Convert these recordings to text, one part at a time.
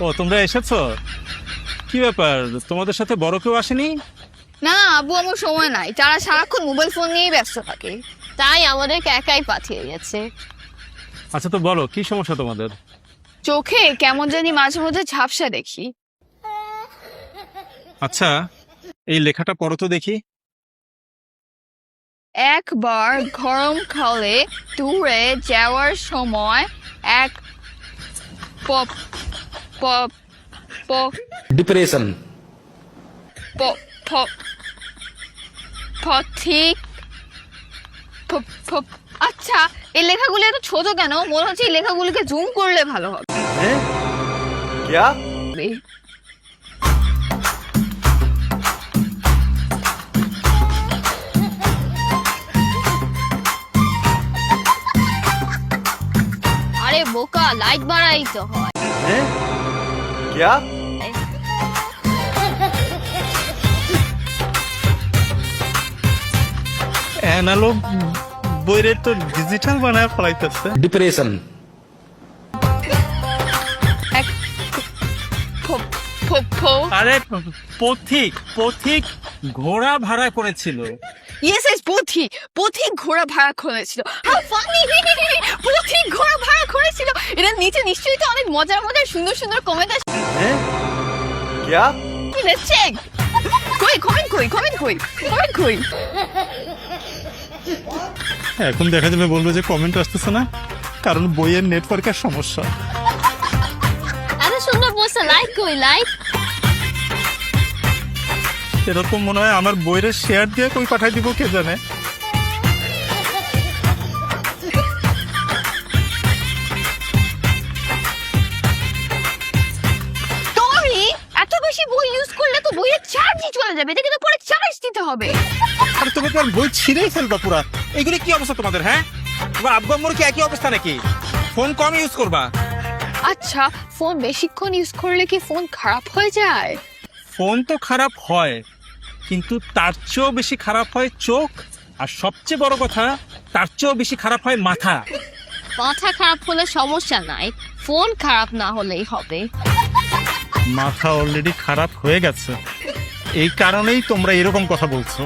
ও তোমরা এসেছো? কি ব্যাপার, তোমাদের সাথে বড় কেউ আসেনি? না আব্বু, আমার সময় নাই, তারা সারাক্ষণ মোবাইল ফোন নিয়েই ব্যস্ত থাকে, তাই আমাদেরকে একাই পাঠিয়ে গেছে। আচ্ছা তো বলো, কি সমস্যা তোমাদের? চোখে কেমন জানি মাঝে মধ্যে ঝাপসা দেখি। আচ্ছা, এই লেখাটা পড়ো তো দেখি। একবার গরমকালে ট্যুরে যাওয়ার সময় এক পপ পপ পপ डिप्रेशन প- প- পথিক আচ্ছা, এই লেখাগুলো এত ছোট কেন? মনে হচ্ছে এই লেখাগুলোকে জুম করলে ভালো হবে। क्या আরে বোকা, লাইট বাড়াই তো হয়। क्या অ্যানালগ বইরে তো ডিজিটাল বানায় ফলাইতেছে। डिप्रेशन এক প- প- আরে পথিক পথিক ঘোড়া ভাড়া করেছিল। ইয়েস ইয়েস, পথিক ঘোড়া ভাড়া করেছিল। How funny! পথিক ঘোড়া ভাড়া করেছিল। এটা নিচে নিশ্চয়ই তো অনেক মজার মজার সুন্দর সুন্দর কমেন্ট আছে। क्या লেটস চেক। কমেন্ট কই। এখন দেখা যাবে বলবো যে কমেন্ট আসতেছে না, কারণ বইয়ের নেটওয়ার্কের সমস্যা। এত সুন্দর পোস্ট, লাইক লাইক। এরকম মনে হয় আমার বইয়ের শেয়ার দিয়ে কই পাঠাই দিব কে জানে। সরি, এত বেশি বই ইউজ করলে তো বইয়ের চার্জই চলে যাবে, এটা কিন্তু পরে চার্জ দিতে হবে। আর তুমি তো আর বই ছিঁড়েই ফেলবা পুরা। এগুলি কি অবস্থা তোমাদের? হ্যাঁ, তোমার আব্বু আম্মুর কি একই অবস্থা নাকি? ফোন কম ইউজ করবা। আচ্ছা, ফোন বেশিক্ষণ ইউজ করলে কি ফোন খারাপ হয়ে যায়? ফোন তো খারাপ হয়, কিন্তু তার চেয়েও বেশি খারাপ হয় চোখ, আর সবচেয়ে বড় কথা তার চেয়েও বেশি খারাপ হয় মাথা। মাথা খারাপ হলে সমস্যা নাই, ফোন খারাপ না হলেই হবে। মাথা অলরেডি খারাপ হয়ে গেছে, এই কারণেই তোমরা এরকম কথা বলছো।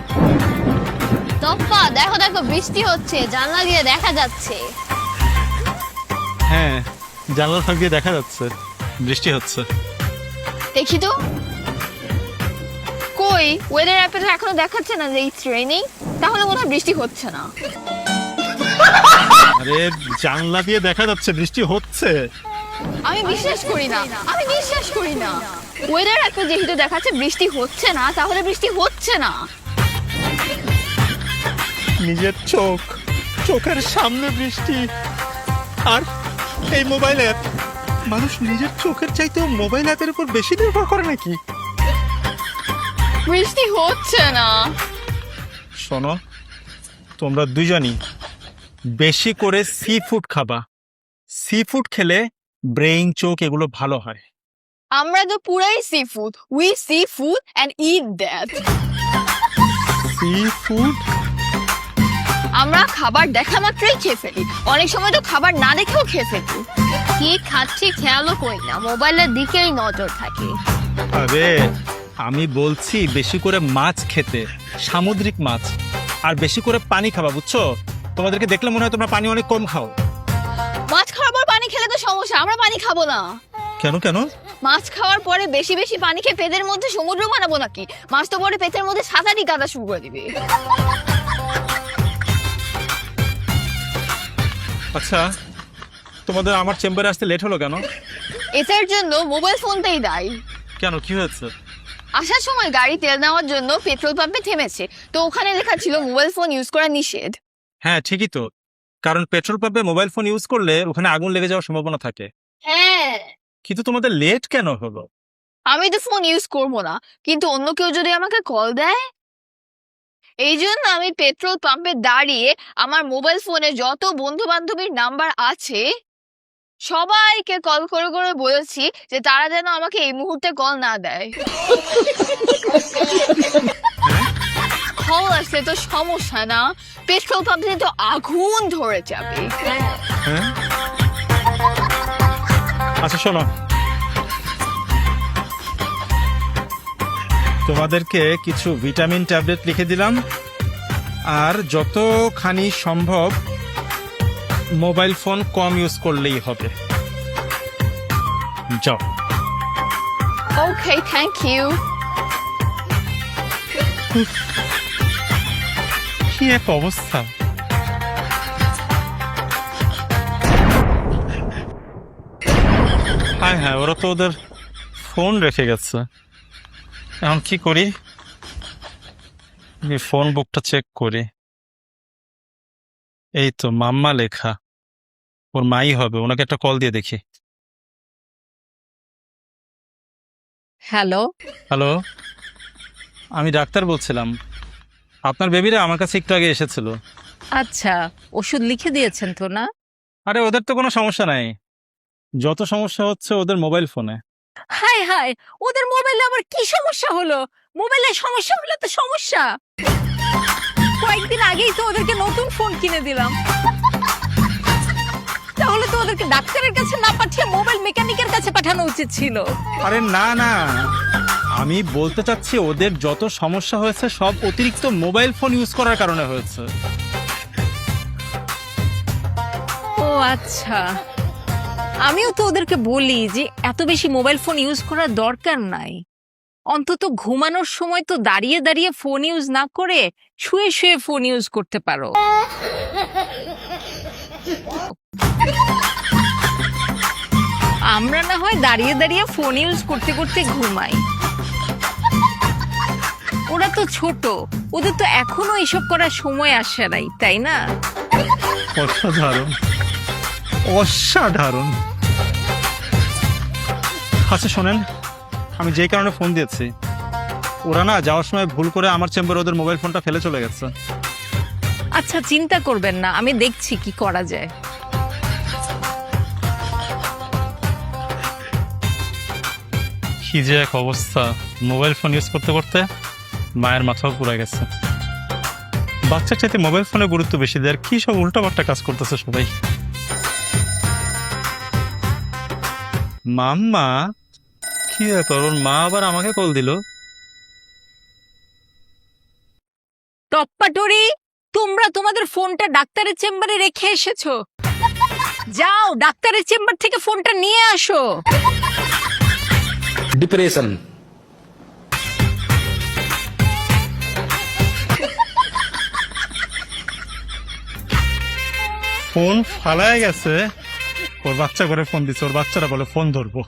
তপ্পা, দেখো বৃষ্টি হচ্ছে, জানলা দিয়ে দেখা যাচ্ছে। হ্যাঁ, জানলার ফাঁক দিয়ে দেখা যাচ্ছে বৃষ্টি হচ্ছে। দেখি তো। কই, ওয়েদার অ্যাপে তো এখনো দেখাচ্ছে না যে ইটস রেইনিং, তাহলে মনে হয় বৃষ্টি হচ্ছে না। আরে জানলা দিয়ে দেখা যাচ্ছে বৃষ্টি হচ্ছে। আমি বিশ্বাস করি না। ওয়েদার অ্যাপে যেহেতু দেখাচ্ছে বৃষ্টি হচ্ছে না, তাহলে বৃষ্টি হচ্ছে না। নিজের চোখের সামনে বৃষ্টি, আর এই মোবাইল অ্যাপ। মানুষ নিজের চোখের চাইতেও মোবাইল অ্যাপের উপর বেশি নির্ভর করে নাকি? বৃষ্টি হচ্ছে না। শোনো, তোমরা দুজনই বেশি করে সি ফুড খাবা। সি ফুড খেলে ব্রেইন, চোখ এগুলো ভালো হয়। আমরা তো পুরাই sea food, we see food and eat that. Sea food? আমরা খাবার দেখা মাত্রই খেয়ে ফেলি, অনেক সময় তো খাবার না দেখেও খেয়ে ফেলি। কি খাচ্ছি খেয়ালও করি না, মোবাইলের দিকেই নজর থাকে। আরে আমি বলছি বেশি করে মাছ খেতে, সামুদ্রিক মাছ, আর বেশি করে পানি খাবা, বুঝছো? তোমাদেরকে দেখলে মনে হয় তোমরা পানি অনেক কম খাও। মাছ খাওয়ার পর পানি খেলে তো সমস্যা, আমরা পানি খাবো না। কেন? মাছ খাওয়ার পরে বেশি বেশি পানি খেয়ে পেটের মধ্যে সমুদ্র বানাবো নাকি? মাছ তো পরে পেটের মধ্যে সাঁতারই কাদা শুরু করে দিবে। আচ্ছা, তোমাদের আমার চেম্বারে আসতে লেট হলো কেন? এটার জন্য মোবাইল ফোনটাই দায়ী। কেন, কি হয়েছে? আসার সময় গাড়ি তেল নেওয়ার জন্য পেট্রোল পাম্পে থেমেছে, তো ওখানে লেখা ছিল মোবাইল ফোন ইউজ করা নিষেধ। হ্যাঁ ঠিকই তো, কারণ পেট্রোল পাম্পে মোবাইল ফোন ইউজ করলে ওখানে আগুন লেগে যাওয়ার সম্ভাবনা থাকে। হ্যাঁ, কিন্তু তোমাদের লেট কেন হলো? আমি তো ফোন ইউজ করবো না, কিন্তু অন্য কেউ যদি আমাকে কল দেয়, এই জন্য আমি পেট্রোল পাম্পে দাঁড়িয়ে আমার মোবাইল ফোনে যত বন্ধু বান্ধবীর নাম্বার আছে সবাইকে কল করে বলেছি যে তারা যেন আমাকে এই মুহূর্তে কল না দেয়। কল আসলে তো সমস্যা না, পেট্রোল পাম্পে তো আগুন ধরে যাবে। হ্যাঁ, আচ্ছা শোনো, তোমাদেরকে কিছু ভিটামিন ট্যাবলেট লিখে দিলাম, আর যতখানি সম্ভব মোবাইল ফোন কম ইউজ করলেই হবে। যাও। ওকে, থ্যাংক ইউ। কি এক অবস্থা! হ্যাঁ হ্যাঁ, ওরা তো ওদের ফোন রেখে গেছে। এখন কি করি? ফোন বুকটা চেক করি। এই তো মাম্মা লেখা, ওর মাই হবে। ওনাকে একটা কল দিয়ে দেখি। হ্যালো, হ্যালো, আমি ডাক্তার বলছিলাম। আপনার বেবিরা আমার কাছে একটু আগে এসেছিল। আচ্ছা, ওষুধ লিখে দিয়েছেন তো না? আরে ওদের তো কোনো সমস্যা নাই, যত সমস্যা হচ্ছে ওদের মোবাইল ফোনে। হায় হায়, ওদের মোবাইলে আবার কি সমস্যা হলো? মোবাইলে সমস্যা হলে তো সমস্যা। কয়েকদিন আগেই তো ওদেরকে নতুন ফোন কিনে দিলাম। তাহলে তো ওদেরকে ডাক্তারের কাছে না পাঠিয়ে মোবাইল মেকানিকের কাছে পাঠানো উচিত ছিল। আরে না না, আমি বলতে চাচ্ছি ওদের যত সমস্যা হয়েছে সব অতিরিক্ত মোবাইল ফোন ইউজ করার কারণে হয়েছে। ও আচ্ছা, আমিও তো ওদেরকে বলি যে এত বেশি মোবাইল ফোন ইউজ করার দরকার নাই। অন্তত ঘুমানোর সময় তো দাঁড়িয়ে দাঁড়িয়ে ফোন ইউজ না করে শুয়ে শুয়ে ফোন ইউজ করতে পারো। আমরা না হয় দাঁড়িয়ে দাঁড়িয়ে ফোন ইউজ করতে করতে ঘুমাই। ওরা তো ছোট, ওদের তো এখনো এসব করার সময় আসে নাই, তাই না? অসাধারণ, অসাধারণ। আচ্ছা শোনেন, আমি যেই কারণে ফোন দিয়েছি, ওরা না যাওয়ার সময় ভুল করে আমার চেম্বারে ওদের মোবাইল ফোনটা ফেলে চলে গেছে। আচ্ছা, চিন্তা করবেন না, আমি দেখছি কি করা যায়। কি যে এক অবস্থা! মোবাইল ফোন ইউজ করতে করতে মায়ের মাথাও পুড়ে গেছে। বাচ্চার চাইতে মোবাইল ফোনের গুরুত্ব বেশি দেয়, আর কি সব উল্টাপাল্টা কাজ করতেছে সবাই। মাম্মা, কি ব্যাপার? ওর মা আবার আমাকে কল দিল। টপ্পাটুরি, তোমরা তোমাদের ফোনটা ডাক্তারের চেম্বারে রেখে এসেছো। যাও, ডাক্তারের চেম্বার থেকে ফোনটা নিয়ে আসো। डिप्रेशन ফোন ফালায় গেছে, ওর বাচ্চা করে ফোন দিচ্ছে, ওর বাচ্চারা বলে ফোন ধরবো।